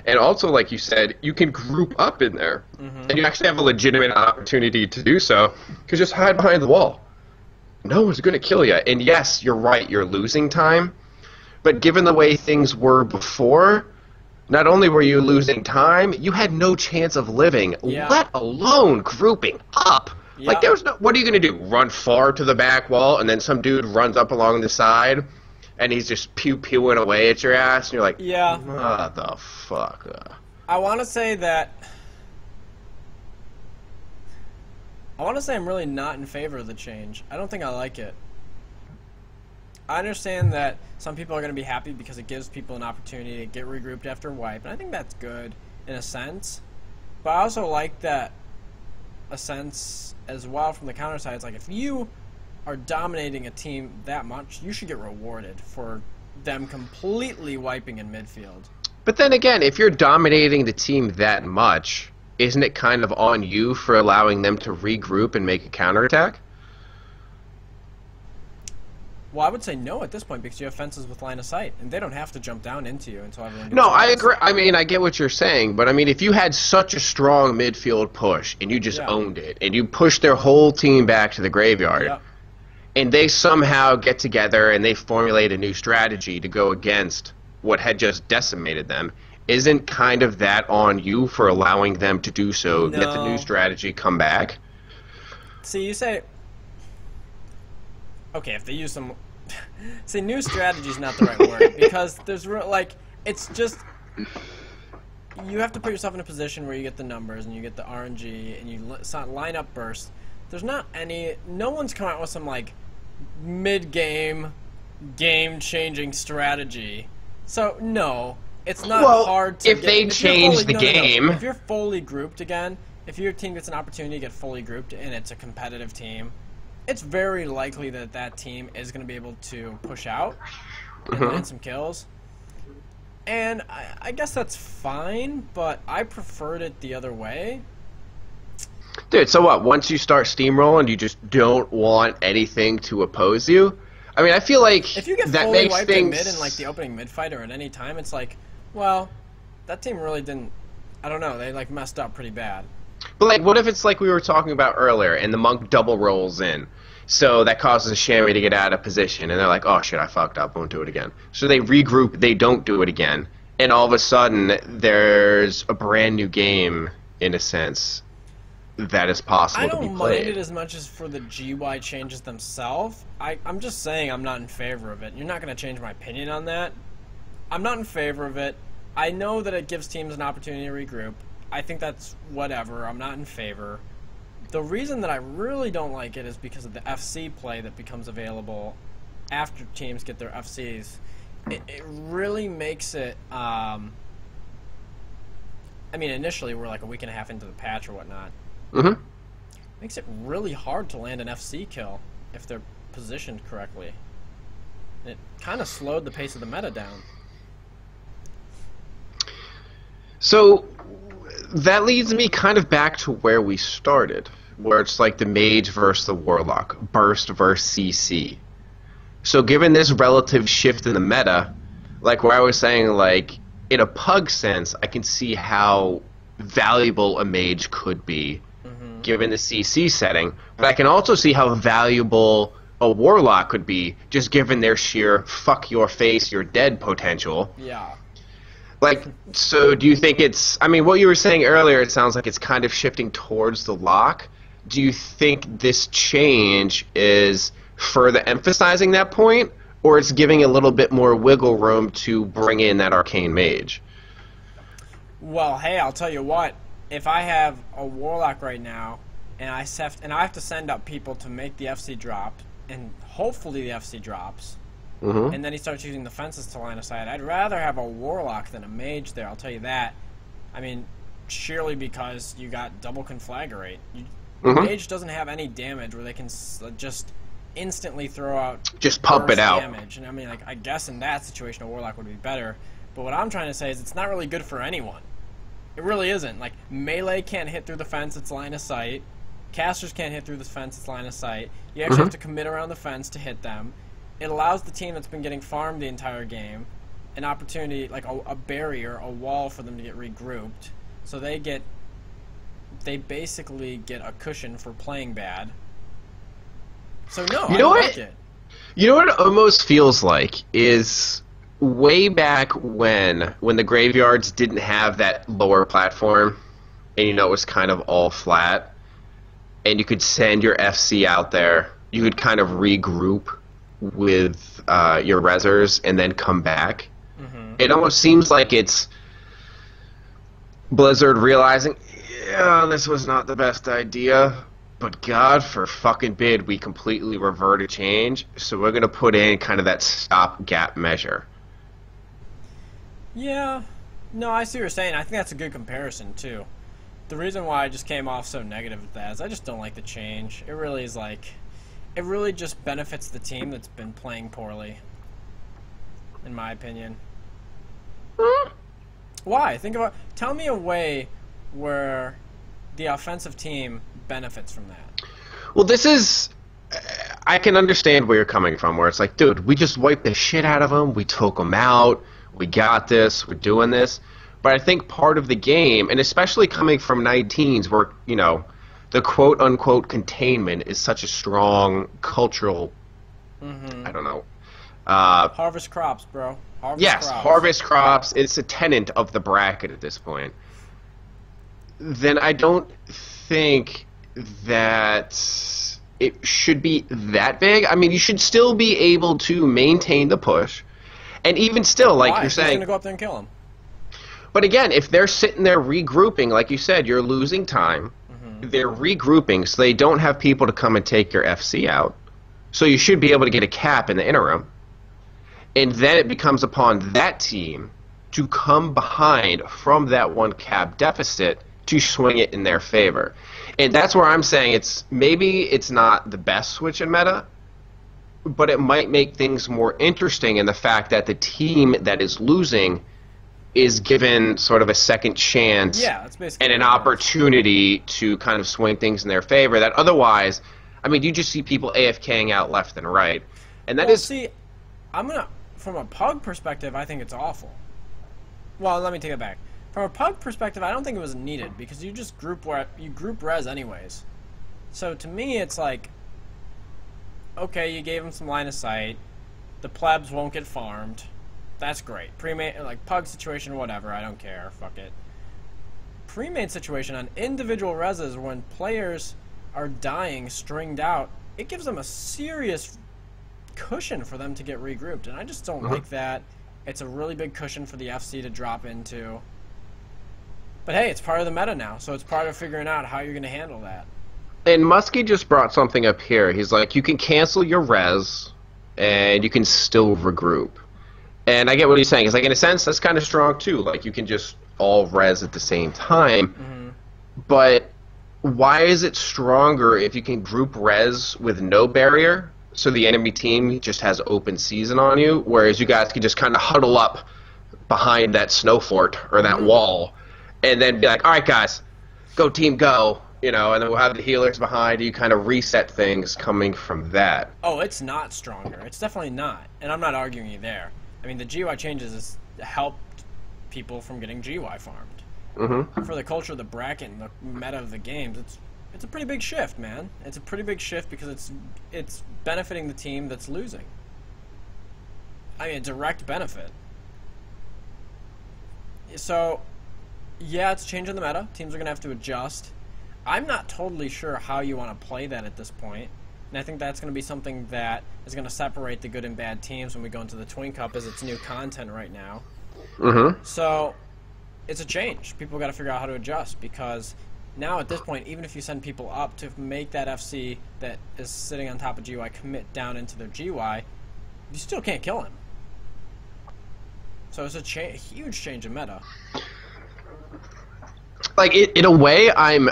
S3: And also, like you said, you can group up in there. And you actually have a legitimate opportunity to do so, because just hide behind the wall. No one's going to kill you. And yes, you're right, you're losing time. But given the way things were before, not only were you losing time, you had no chance of living, let alone grouping up.
S2: Yeah.
S3: Like, there's no, what are you going to do? Run far to the back wall, and then some dude runs up along the side, and he's just pew-pewing away at your ass, and you're like, what the fuck?
S2: I want to say I'm really not in favor of the change. I don't think I like it. I understand that some people are going to be happy because it gives people an opportunity to get regrouped after a wipe, and I think that's good in a sense. But I also like that a sense as well from the counter side. It's like, if you are dominating a team that much, you should get rewarded for them completely wiping in midfield.
S3: But then again, if you're dominating the team that much, isn't it kind of on you for allowing them to regroup and make a counterattack?
S2: Well, I would say no at this point, because you have fences with line of sight, and they don't have to jump down into you until everyone gets
S3: No, I agree. I mean, I get what you're saying, but I mean, if you had such a strong midfield push, and you just owned it, and you pushed their whole team back to the graveyard, and they somehow get together and they formulate a new strategy to go against what had just decimated them, isn't kind of that on you for allowing them to do so, let the new strategy come back?
S2: See, you say... Okay, if they use some... See, new strategy is not the right word, because there's, it's just... You have to put yourself in a position where you get the numbers, and you get the RNG, and you line up bursts. There's not any... No one's come out with some, mid-game, game-changing strategy. So, no, it's not hard to
S3: if they change the game...
S2: If you're fully grouped again, if your team gets an opportunity to get fully grouped, and it's a competitive team... It's very likely that that team is going to be able to push out and land some kills. And I guess that's fine, but I preferred it the other way.
S3: Dude, so what? Once you start steamrolling, you just don't want anything to oppose you? I mean, I feel like
S2: if you get
S3: that
S2: fully
S3: makes
S2: wiped
S3: things...
S2: in mid in the opening mid fight or at any time, it's like, well, that team really didn't... I don't know, they messed up pretty bad.
S3: But what if it's like we were talking about earlier, and the monk double rolls in? So that causes a chamois to get out of position, and they're like, oh shit, I fucked up, won't do it again. So they regroup, they don't do it again, and all of a sudden there's a brand new game, in a sense, that is possible to be played.
S2: I don't mind it as much as for the GY changes themselves. I'm just saying I'm not in favor of it. You're not going to change my opinion on that. I'm not in favor of it. I know that it gives teams an opportunity to regroup. I think that's whatever. I'm not in favor. The reason that I really don't like it is because of the FC play that becomes available after teams get their FCs. it really makes it. I mean, initially we're like a week and a half into the patch or whatnot.
S3: Mm-hmm.
S2: Makes it really hard to land an FC kill if they're positioned correctly. And it kind of slowed the pace of the meta down.
S3: So that leads me kind of back to where we started, where it's like the mage versus the warlock, burst versus CC. So given this relative shift in the meta, like where I was saying, like in a pug sense, I can see how valuable a mage could be given the CC setting, but I can also see how valuable a warlock could be just given their sheer fuck your face, you're dead potential.
S2: Yeah.
S3: Like, so do you think it's, I mean, what you were saying earlier, it sounds like it's kind of shifting towards the lock. Do you think this change is further emphasizing that point, or it's giving a little bit more wiggle room to bring in that arcane mage?
S2: Well, hey, I'll tell you what. If I have a warlock right now, and I have to send up people to make the FC drop, and hopefully the FC drops, and then he starts using the fences to line of sight, I'd rather have a warlock than a mage there, I'll tell you that. I mean, surely because you got double conflagrate. Mage doesn't have any damage where they can just instantly throw out
S3: just pump it out
S2: damage. And I mean, like, I guess in that situation a warlock would be better, but what I'm trying to say is it's not really good for anyone. It really isn't. Like, melee can't hit through the fence, it's line of sight. Casters can't hit through the fence, it's line of sight. You actually have to commit around the fence to hit them. It allows the team that's been getting farmed the entire game an opportunity, like a barrier, a wall for them to get regrouped. So they basically get a cushion for playing bad. So no, I like it.
S3: You know what it almost feels like is way back when the graveyards didn't have that lower platform, and it was kind of all flat, and you could send your FC out there, you could kind of regroup with your rezzers and then come back. It almost seems like it's Blizzard realizing, yeah, this was not the best idea, but God for fucking bid, we completely reverted change, so we're going to put in kind of that stopgap measure.
S2: Yeah. No, I see what you're saying. I think that's a good comparison, too. The reason why I just came off so negative with that is I just don't like the change. It really is like... It really just benefits the team that's been playing poorly. In my opinion. Why? Tell me a way where the offensive team benefits from that.
S3: Well, this is... I can understand where you're coming from, where it's like, dude, we just wiped the shit out of them, we took them out, we got this, we're doing this. But I think part of the game, and especially coming from 19s where, the quote-unquote containment is such a strong cultural, I don't know.
S2: Harvest crops, bro.
S3: Harvest crops. It's a tenet of the bracket at this point. Then I don't think that it should be that big. I mean, you should still be able to maintain the push. And even still, like you're saying...
S2: Who's going to go up there and kill him?
S3: But again, if they're sitting there regrouping, like you said, you're losing time. They're regrouping, so they don't have people to come and take your FC out. So you should be able to get a cap in the interim. And then it becomes upon that team to come behind from that one cap deficit to swing it in their favor. And that's where I'm saying maybe it's not the best switch in meta, but it might make things more interesting in the fact that the team that is losing is given sort of a second chance and an opportunity to kind of swing things in their favor that otherwise, I mean, you just see people AFKing out left and right. And
S2: from a pug perspective, I think it's awful. Well, let me take it back. From a pug perspective, I don't think it was needed because you just group res anyways. So to me, it's like, okay, you gave them some line of sight. The plebs won't get farmed. That's great. Pre-made, like, pug situation, whatever, I don't care, fuck it. Pre-made situation on individual reses when players are dying stringed out, it gives them a serious cushion for them to get regrouped, and I just don't like that. It's a really big cushion for the FC to drop into. But hey, it's part of the meta now, so it's part of figuring out how you're going to handle that.
S3: And Muskie just brought something up here. He's like, you can cancel your res, and you can still regroup. And I get what he's saying. It's like, in a sense, that's kind of strong, too. Like, you can just all res at the same time.
S2: Mm-hmm.
S3: But why is it stronger if you can group res with no barrier, so the enemy team just has open season on you, whereas you guys can just kind of huddle up behind that snow fort or that wall and then be like, all right, guys, go team go, and then we'll have the healers behind you, kind of reset things coming from that.
S2: Oh, it's not stronger. It's definitely not. And I'm not arguing you there. I mean, the GUI changes has helped people from getting GUI farmed.
S3: Mm-hmm.
S2: For the culture of the bracket and the meta of the games, it's a pretty big shift, man. It's a pretty big shift because it's benefiting the team that's losing. I mean, a direct benefit. So, yeah, it's changing the meta. Teams are going to have to adjust. I'm not totally sure how you want to play that at this point. And I think that's going to be something that is going to separate the good and bad teams when we go into the Twink Cup, as it's new content right now.
S3: Mm-hmm.
S2: So, it's a change. People got to figure out how to adjust, because now at this point, even if you send people up to make that FC that is sitting on top of GUI commit down into their GUI, you still can't kill him. So it's a huge change in meta.
S3: Like, in a way, I'm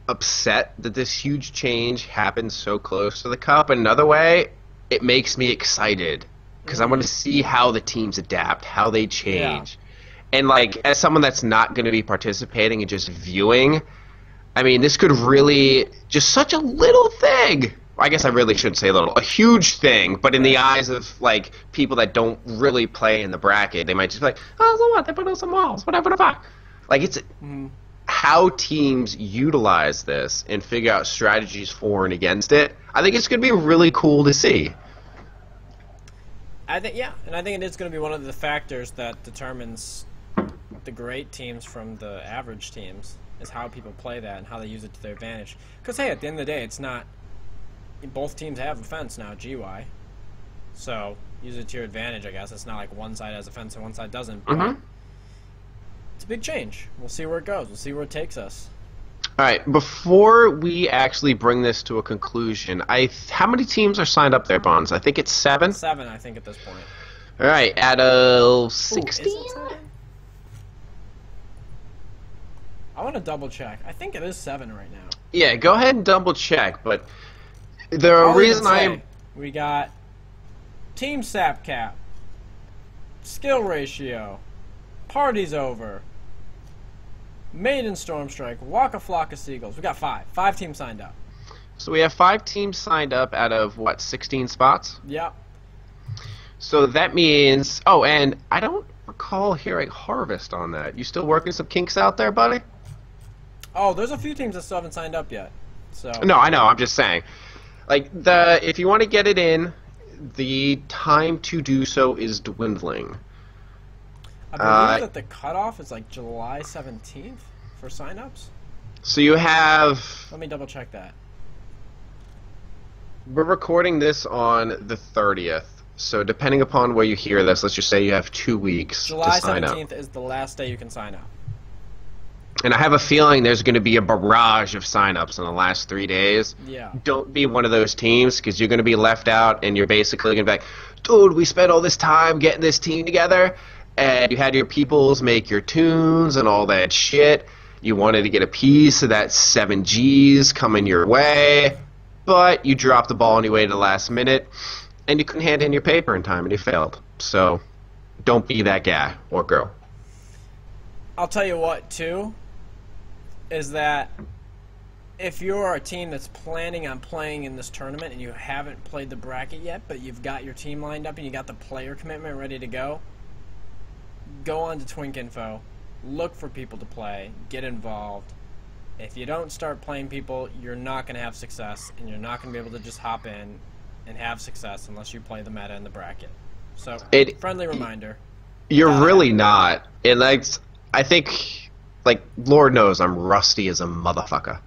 S3: upset that this huge change happened so close to the Cup. Another way, it makes me excited, because I want to see how the teams adapt, how they change. Yeah. And, like, as someone that's not going to be participating and just viewing, I mean, this could really, just such a little thing. I guess I really shouldn't say little. A huge thing, but in the eyes of, like, people that don't really play in the bracket, they might just be like, oh, so what? They put on some walls. Whatever the fuck. Like, it's how teams utilize this and figure out strategies for and against it. I think it's going to be really cool to see.
S2: I think, yeah, and I think it is going to be one of the factors that determines the great teams from the average teams, is how people play that and how they use it to their advantage. Because, hey, at the end of the day, it's not... Both teams have a fence now, GUI. So, use it to your advantage, I guess. It's not like one side has a fence and one side doesn't. But it's a big change. We'll see where it goes. We'll see where it takes us.
S3: All right, before we actually bring this to a conclusion, how many teams are signed up there, Bonds? I think it's 7?
S2: 7, I think, at this point.
S3: All right, out of 16?
S2: I want to double check. I think it is 7 right now.
S3: Yeah, go ahead and double check, but the reason
S2: we got team sap cap, skill ratio, party's over, maiden storm strike, walk a flock of seagulls. We got 5 teams signed up.
S3: So we have 5 teams signed up out of what, 16 spots?
S2: Yep.
S3: So that means, oh, and I don't recall hearing harvest on that. You still working some kinks out there, buddy?
S2: Oh, there's a few teams that still haven't signed up yet. So
S3: no, I know. I'm just saying. Like, if you want to get it in, the time to do so is dwindling.
S2: I believe that the cutoff is like July 17th for signups.
S3: So you have...
S2: Let me double check that.
S3: We're recording this on the 30th. So depending upon where you hear this, let's just say you have 2 weeks to sign up.
S2: July 17th is the last day you can sign up.
S3: And I have a feeling there's going to be a barrage of signups in the last 3 days.
S2: Yeah.
S3: Don't be one of those teams, because you're going to be left out, and you're basically going to be like, dude, we spent all this time getting this team together, and you had your peoples make your tunes and all that shit. You wanted to get a piece of that 7Gs coming your way, but you dropped the ball anyway to the last minute, and you couldn't hand in your paper in time, and you failed. So don't be that guy or girl.
S2: I'll tell you what, too, is that if you're a team that's planning on playing in this tournament and you haven't played the bracket yet, but you've got your team lined up and you got the player commitment ready to go on to Twink Info, look for people to play, get involved. If you don't start playing people, you're not going to have success, and you're not going to be able to just hop in and have success unless you play the meta in the bracket. So, friendly reminder.
S3: You're really not. And I think, like, Lord knows I'm rusty as a motherfucker.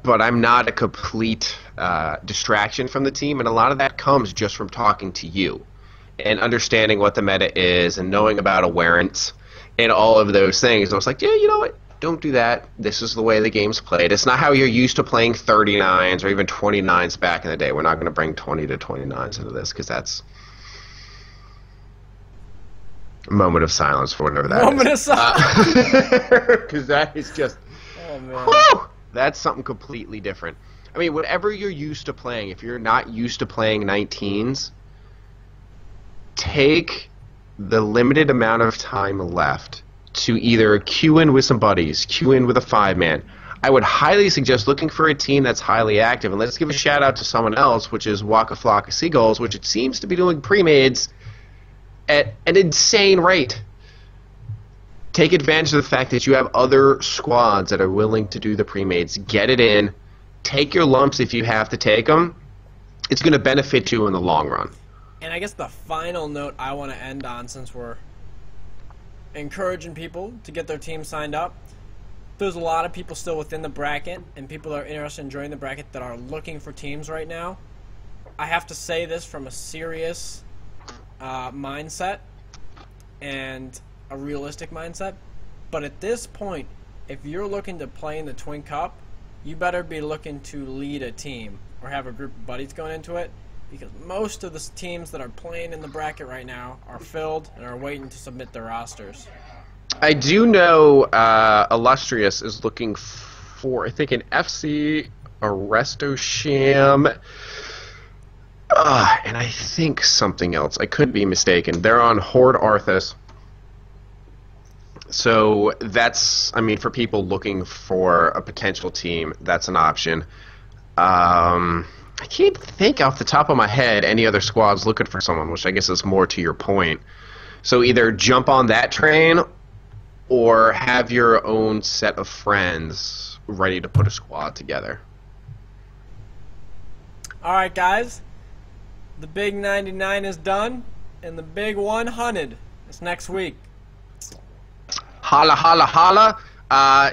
S3: But I'm not a complete distraction from the team, and a lot of that comes just from talking to you and understanding what the meta is and knowing about awareness and all of those things. I was like, yeah, you know what? Don't do that. This is the way the game's played. It's not how you're used to playing 39s or even 29s back in the day. We're not going to bring 20 to 29s into this, because that's Moment of silence for whatever that
S2: Moment
S3: is.
S2: of silence.
S3: Because that is just...
S2: Oh, man.
S3: Whew! That's something completely different. I mean, whatever you're used to playing, if you're not used to playing 19s, take the limited amount of time left to either queue in with some buddies, queue in with a 5-man. I would highly suggest looking for a team that's highly active. And let's give a shout out to someone else, which is Waka Flocka Seagulls, which it seems to be doing pre-mades at an insane rate. Take advantage of the fact that you have other squads that are willing to do the pre-mades. Get it in. Take your lumps if you have to take them. It's going to benefit you in the long run.
S2: And I guess the final note I want to end on, since we're encouraging people to get their team signed up, there's a lot of people still within the bracket, and people that are interested in joining the bracket that are looking for teams right now. I have to say this from a serious mindset and a realistic mindset, but at this point, if you're looking to play in the Twink Cup, you better be looking to lead a team or have a group of buddies going into it, because most of the teams that are playing in the bracket right now are filled and are waiting to submit their rosters.
S3: I do know Illustrious is looking for, I think, an FC Arresto Sham, and I think something else. I could be mistaken. They're on Horde Arthas. So that's, I mean, for people looking for a potential team, that's an option. I can't think off the top of my head any other squads looking for someone, which I guess is more to your point. So either jump on that train or have your own set of friends ready to put a squad together.
S2: All right, guys. The big 99 is done, and the big 100 is next week.
S3: Holla, holla, holla.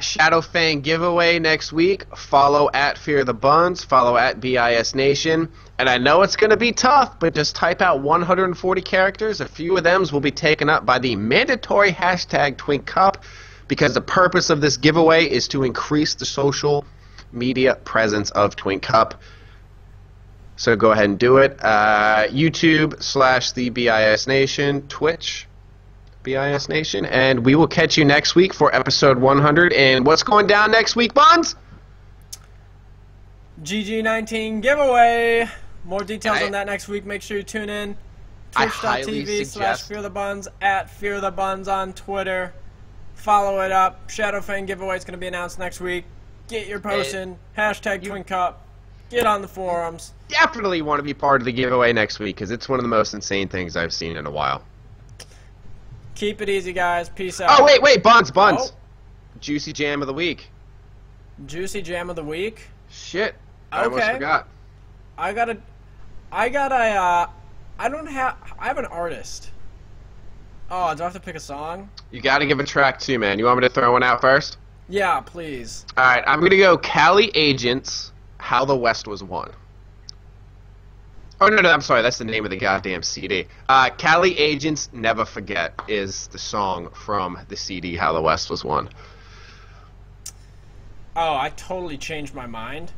S3: Shadow Fang giveaway next week. Follow at Fear the Buns. Follow at bisnation. And I know it's going to be tough, but just type out 140 characters. A few of them will be taken up by the mandatory hashtag Twink Cup, because the purpose of this giveaway is to increase the social media presence of Twink Cup. So go ahead and do it. YouTube/the BIS Nation, Twitch, BIS Nation, and we will catch you next week for episode 100. And what's going down next week, Buns?
S2: GG19 giveaway. More details on that next week. Make sure you tune in. Twitch.tv/FearTheBuns, at FearTheBuns on Twitter. Follow it up. Shadow Fang giveaway is going to be announced next week. Get your post in. Hashtag Twink Cup. Get on the forums.
S3: Definitely want to be part of the giveaway next week, because it's one of the most insane things I've seen in a while.
S2: Keep it easy, guys. Peace out.
S3: Oh, wait, Buns.
S2: Oh.
S3: Juicy Jam of the Week.
S2: Juicy Jam of the Week?
S3: Shit. I almost forgot.
S2: I have an artist. Oh, do I have to pick a song?
S3: You got to give a track too, man. You want me to throw one out first?
S2: Yeah, please.
S3: All right, I'm going to go Cali Agents, How the West Was Won. Oh, no, I'm sorry. That's the name of the goddamn CD. Cali Agents, Never Forget is the song from the CD, How the West Was Won.
S2: Oh, I totally changed my mind.